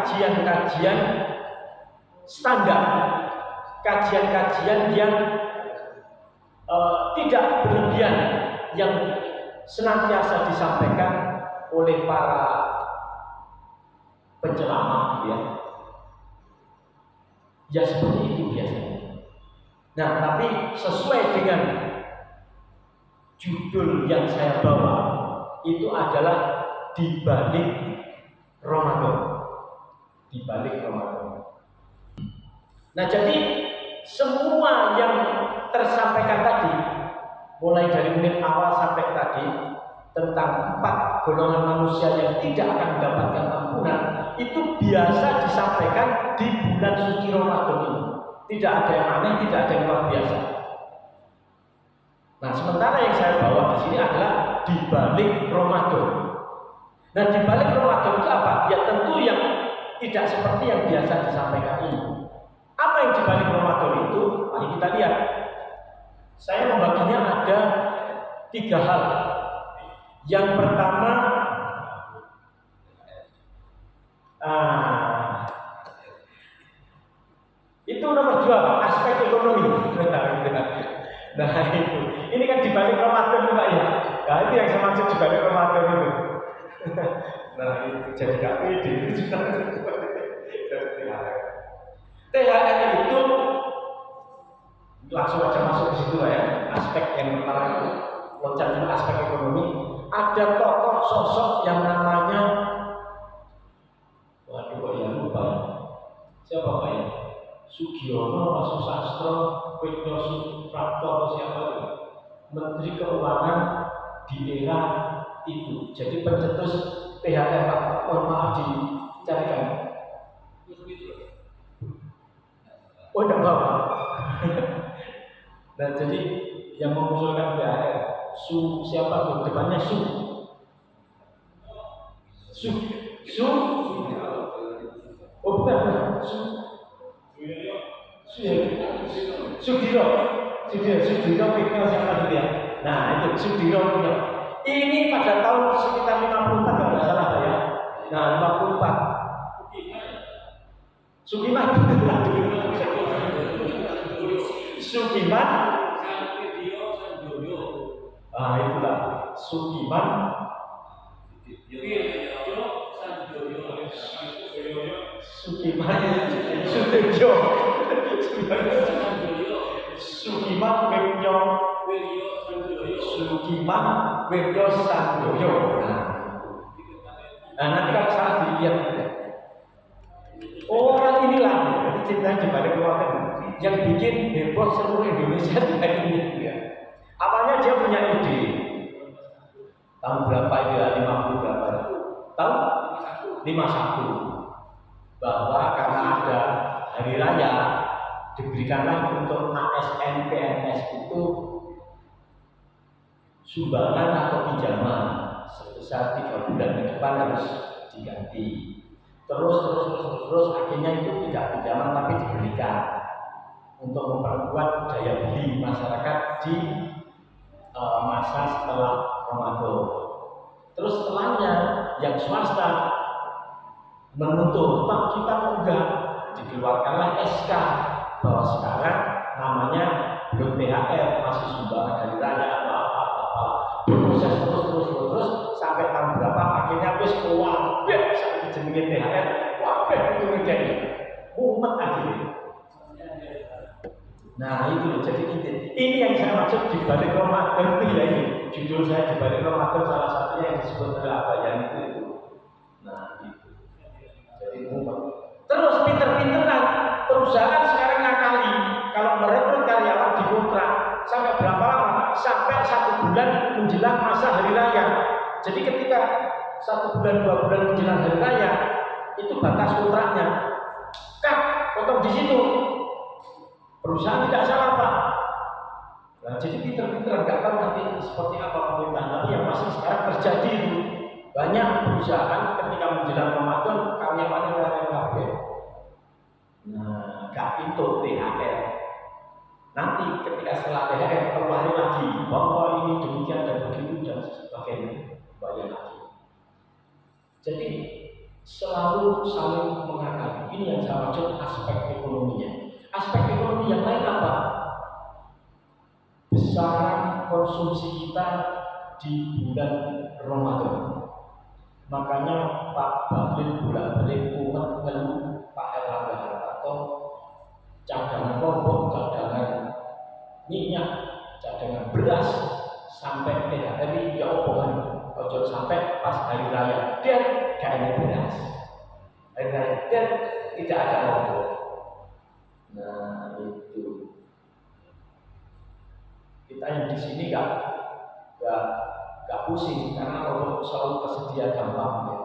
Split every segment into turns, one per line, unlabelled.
kajian-kajian standar, kajian-kajian yang tidak berlebihan, yang senantiasa disampaikan oleh para penceramah, ya seperti itu biasanya. Nah, tapi sesuai dengan judul yang saya bawa, itu adalah di balik Ramadan. Di balik Ramadan. Nah, jadi semua yang tersampaikan tadi, mulai dari menit awal sampai tadi, tentang 4 golongan manusia yang tidak akan mendapatkan ampunan, itu biasa disampaikan di bulan suci Ramadan ini. Tidak ada yang aneh, tidak ada yang luar biasa. Nah, sementara yang saya bawa di sini adalah di balik Ramadan. Nah, di balik Ramadan itu apa? Ya tentu yang tidak seperti yang biasa disampaikan ini. Apa yang di balik Ramadan itu? Mari kita lihat. Saya membaginya ada 3 hal. Yang pertama, itu nomor 2, aspek ekonomi. Nah itu, ini kan dibalik Ramadan Pak ya. Nah itu yang saya maksud dibalik Ramadan itu. Nah itu jadi gak pede. THR itu langsung aja masuk ke situ lah ya. Aspek yang pertama itu loncat ke aspek ekonomi. Ada tokoh sosok yang namanya, waduh kok ya lupa. Siapa Pak ya? Sugiono, Susastro, Witno Suprapto, siapa itu? Menteri Keuangan di era itu. Jadi pencetus THR Pak. Mohon maaf dicarikan. Oh tidak apa. Nah jadi yang mengusulkan THR, siapa tuh? Depannya Su. Oh bukan. Sudiro pikir siapa itu ya? Nah itu Sudiro. Ini pada tahun sekitar 54 kalau nggak salah ya. Nah 54. Sugiman. Ah itulah Sugiman. Sugiman Wiryo Sanjoyo. Nah nanti kalau salah dilihat. Orang inilah ceritanya di balik Ramadan yang bikin heboh seluruh Indonesia dengan ini. Awalnya dia punya ide tahun berapa itu ya, 50 berapa? Tahun 51 bahwa karena ada hari raya diberikanlah untuk ASN PNS itu sumbangan atau pinjaman sebesar 3 bulan ke depan harus diganti. Terus akhirnya itu tidak pinjaman tapi diberikan untuk memperkuat daya beli masyarakat di masa setelah Ramadan. Terus setelahnya yang swasta menuntut, Pak kita enggak, dikeluarkanlah SK bahwa sekarang namanya belum THR, masih sumbangan hari raya atau apa-apa. Proses terus sampai tahun berapa akhirnya wis keluar, sampai jenenge THR, wabeh itu menjadi umat akhirnya. Nah itu jadi ini yang saya maksud di balik Ramadan itu ya ini judul saya di balik Ramadan salah satunya yang disebut adalah Bayan itu. Nah itu jadi umat. Terus pinter-pinteran perusahaan sekarang ngakali kalau merekrut karyawan di kontrak sampai berapa lama? Sampai 1 bulan menjelang masa hari raya. Jadi ketika 1 bulan 2 bulan menjelang hari raya itu batas kontraknya. Potong di situ. Perusahaan tidak salah Pak. Nah, jadi pinter-pinteran nggak tahu nanti seperti apa pemerintahan. Tapi yang pasti sekarang terjadi itu banyak perusahaan ketika menjelang Ramadan karyawannya kabeh. Nah, nggak itu THR. Nanti ketika setelah THR keluar lagi bahwa ini demikian dan begitu dan sebagainya, banyak lagi. Jadi selalu saling mengakali. Ini yang saya maksud aspek ekonominya. Aspek ekonomi yang lain apa? Besaran konsumsi kita di bulan Ramadan. Makanya Pak Bahlil bolak-balik ngeluh Pak Erlangga Hartarto, cadangan pokok, cadangan minyak, cadangan beras sampai THR ya omongan, ojo sampai pas hari raya dan gak ada beras, hari raya dan tidak ada pokok. Nah itu kita yang di sini gak pusing karena Allah selalu tersedia gampang ya.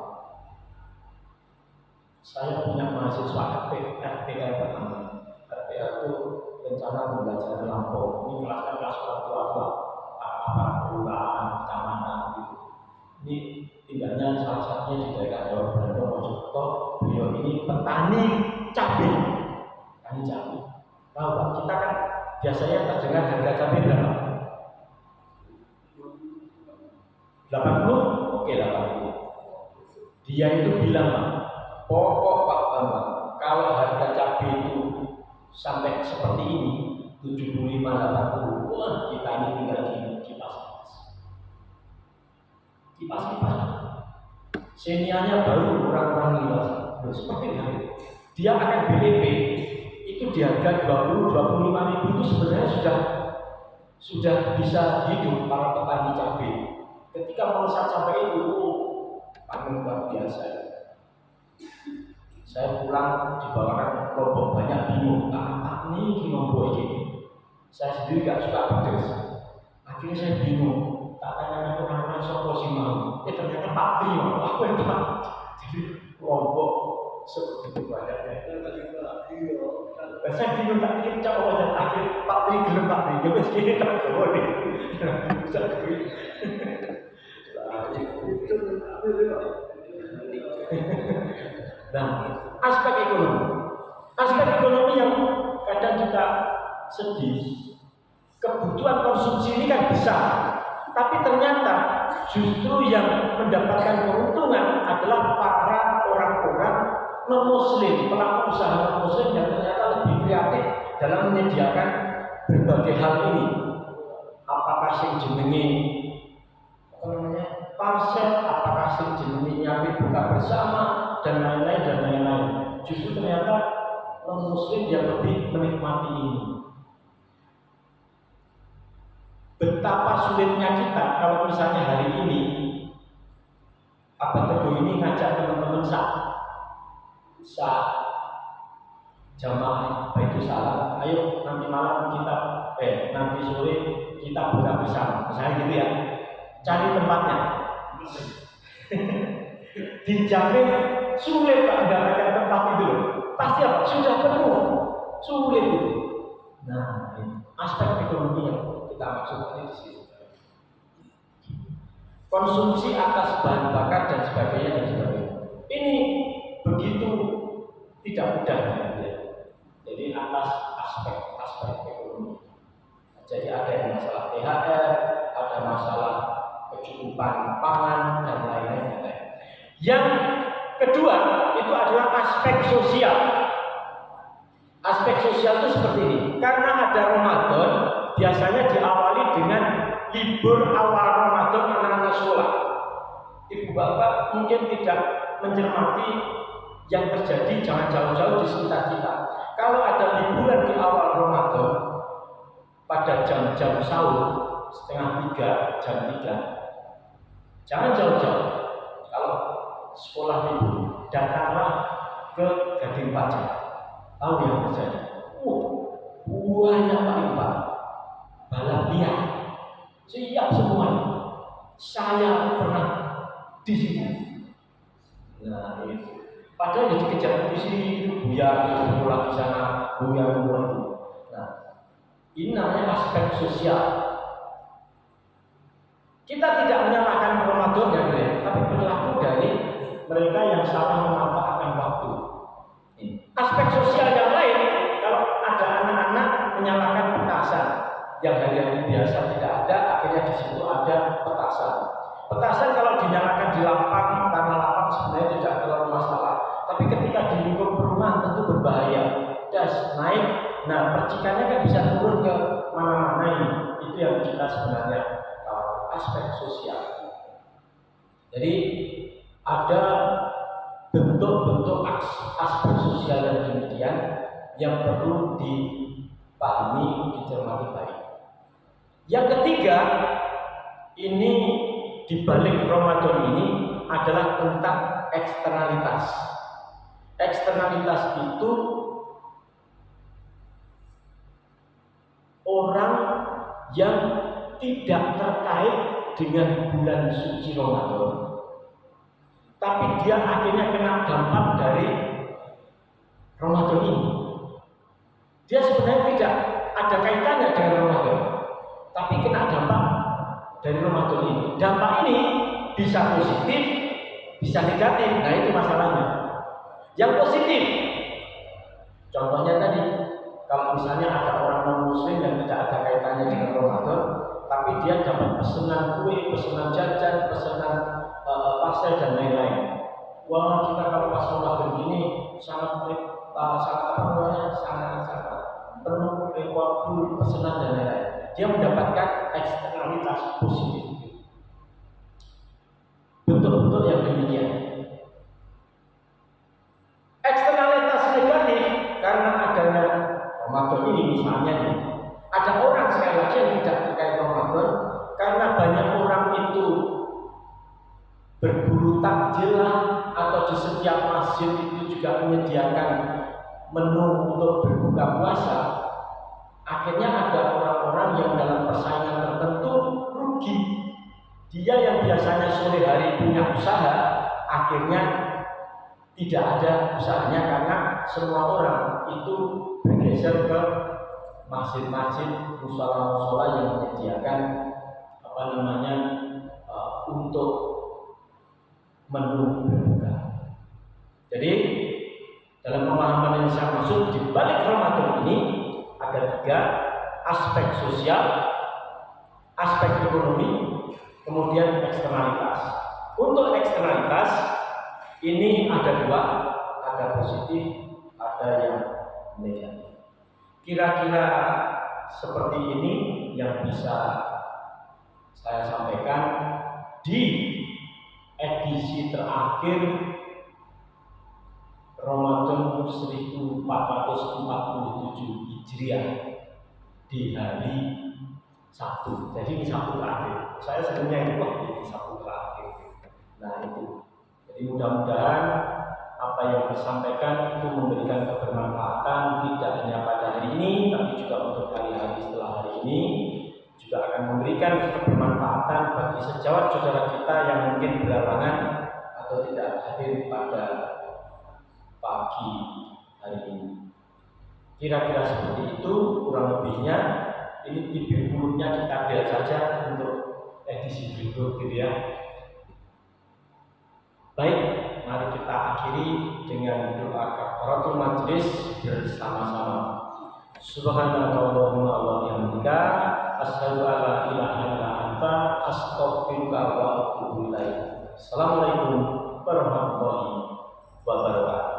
Saya punya mahasiswa RPR pertama. RPR itu rencana pembelajaran lampau. Ini kelas orang tua, apa kelurahan, kecamatan gitu. Ini tinggalnya salah satunya di daerah Jawa Barat, Mojokerto. Beliau ini petani cabai. Petani cabai. Tahu Pak, kita kan biasanya terdengar harga cabai berapa? 80? Oke 80. Dia itu bilang Pak, pokok Pak Bambang, kalau harga cabai itu sampai seperti ini 75-80, wah kita ini tinggal kipas. Senianya baru orang-orang kipas. Seperti itu. Dia akan BEP itu di harga 20-25 ribu itu sebenarnya sudah bisa hidup para petani cabai. Ketika melesat sampai itu, panen luar biasa. Saya pulang dibawakan kelompok banyak bingung, apa nih kelompok ini? Saya sendiri gak suka pedas. Akhirnya saya bingung, tak tanya orang-orang sopo sih mau. Ternyata Pak Trio, aku yang Pak. Jadi kelompok seperti banyaknya. Saya bingung tak pikir coba wajar akhir Pak Trio gelem Pak Trio. Ya wes kene tak boleh. Bisa gue. Nah, aspek ekonomi yang kadang kita sedih. Kebutuhan konsumsi ini kan besar, tapi ternyata justru yang mendapatkan keuntungan adalah para orang-orang non-muslim, pelaku usaha non-muslim yang ternyata lebih kreatif dalam menyediakan berbagai hal ini. Apakah sing jenenge parsel, apakah sing jenenge nyapit buka bersama dan lain-lain. Justru ternyata non-muslim yang lebih menikmati ini. Betapa sulitnya kita kalau misalnya hari ini Abah Teguh ini ngajak teman-teman jamaah Baitul Salam, ayo nanti malam kita nanti sore kita buka bersama, misalnya gitu ya. Cari tempatnya. Dijamin sulit Pak mendapatkan tempat itu. Pasti apa? Sudah penuh. Sulit itu. Nah, ini aspek ekonomi yang kita maksudkan di sini. Konsumsi atas bahan bakar dan sebagainya. Ini begitu tidak mudah ya. Jadi atas aspek ekonomi. Jadi ada yang masalah THR, ada masalah kecukupan pangan dan lain-lain. Yang kedua itu adalah aspek sosial. Aspek sosial itu seperti ini. Karena ada Ramadan, biasanya diawali dengan libur awal Ramadan anak-anak sekolah. Ibu bapak mungkin tidak mencermati yang terjadi, jangan jauh-jauh di sekitar kita. Kalau ada liburan di awal Ramadan pada jam-jam sahur setengah 3, jam 3, jangan jauh-jauh. Kalau sekolah libur, datanglah ke Gading Pajar. Tahu yang terjadi? Banyak Pak, balap liar, siap semuanya. Saya pernah di sini. Nah, itu. Padahal yang dikejar polisi itu buyar, pulang di sana, buyar. Nah, ini namanya aspek sosial. Kita tidak menyalahkan Ramadan yang lain, tapi perilaku dari mereka yang salah memanfaatkan waktu. Aspek sosial yang lain, kalau ada anak-anak menyalakan petasan yang hari-hari biasa tidak ada, akhirnya di situ ada petasan. Petasan kalau dinyalakan di lapang, tanah lapang sebenarnya tidak terlalu masalah. berbahaya. Das naik, nah percikannya kan bisa turun ke mana-mana ini. Itu yang kita sebenarnya aspek sosial. Jadi ada bentuk-bentuk aspek sosial yang demikian yang perlu dipahami, dicermati baik. Yang ketiga, ini di balik Ramadan ini adalah tentang eksternalitas. Eksternalitas itu orang yang tidak terkait dengan bulan suci Ramadan, tapi dia akhirnya kena dampak dari Ramadan ini. Dia sebenarnya tidak ada kaitannya dengan Ramadan, tapi kena dampak dari Ramadan ini. Dampak ini bisa positif, bisa negatif. Nah itu masalahnya. Yang positif, contohnya tadi, kalau misalnya ada orang non-muslim yang tidak ada kaitannya dengan Ramadan, tapi dia dapat pesanan kue, pesanan jajan, pesanan pastel dan lain-lain. Wah, kita kalau pas Ramadan gini sangat penuh waktu pesanan dan lain-lain. Dia mendapatkan eksternalitas positif. Bentuk-bentuk yang demikian. Eksternalitas negatif karena adanya Ramadan ini misalnya nih, ada orang sekali lagi yang tidak terkait Ramadan karena banyak orang itu berburu takjil atau di setiap masjid itu juga menyediakan menu untuk berbuka puasa. Akhirnya ada orang-orang yang dalam persaingan tertentu rugi. Dia yang biasanya sore hari punya usaha, akhirnya tidak ada usahanya karena semua orang itu bergeser ke masjid-masjid, musola-musola yang menyediakan untuk menu berbuka. Jadi dalam pemahaman yang saya maksud di balik Ramadan ini ada tiga aspek sosial, aspek ekonomi, kemudian eksternalitas. Untuk eksternalitas ini ada dua, ada positif, ada yang negatif. Kira-kira seperti ini yang bisa saya sampaikan di edisi terakhir Ramadan 1447 Hijriah di hari Sabtu. Jadi ini Sabtu terakhir. Saya sebenarnya itu di Sabtu terakhir. Nah itu. Jadi mudah-mudahan apa yang disampaikan itu memberikan kebermanfaatan tidak hanya pada hari ini, tapi juga untuk hari-hari setelah hari ini. Juga akan memberikan kebermanfaatan bagi sejawat saudara kita yang mungkin berhalangan atau tidak hadir pada pagi hari ini. Kira-kira seperti itu kurang lebihnya. Ini tibir mulutnya kita ambil saja untuk edisi berikut gitu ya. Baik, mari kita akhiri dengan doa kafaratul majelis bersama-sama. Subhanallahumma wa bihamdika asyhadu an la ilaha illa anta astaghfiruka wa atubu ilaik. Assalamualaikum warahmatullahi wabarakatuh.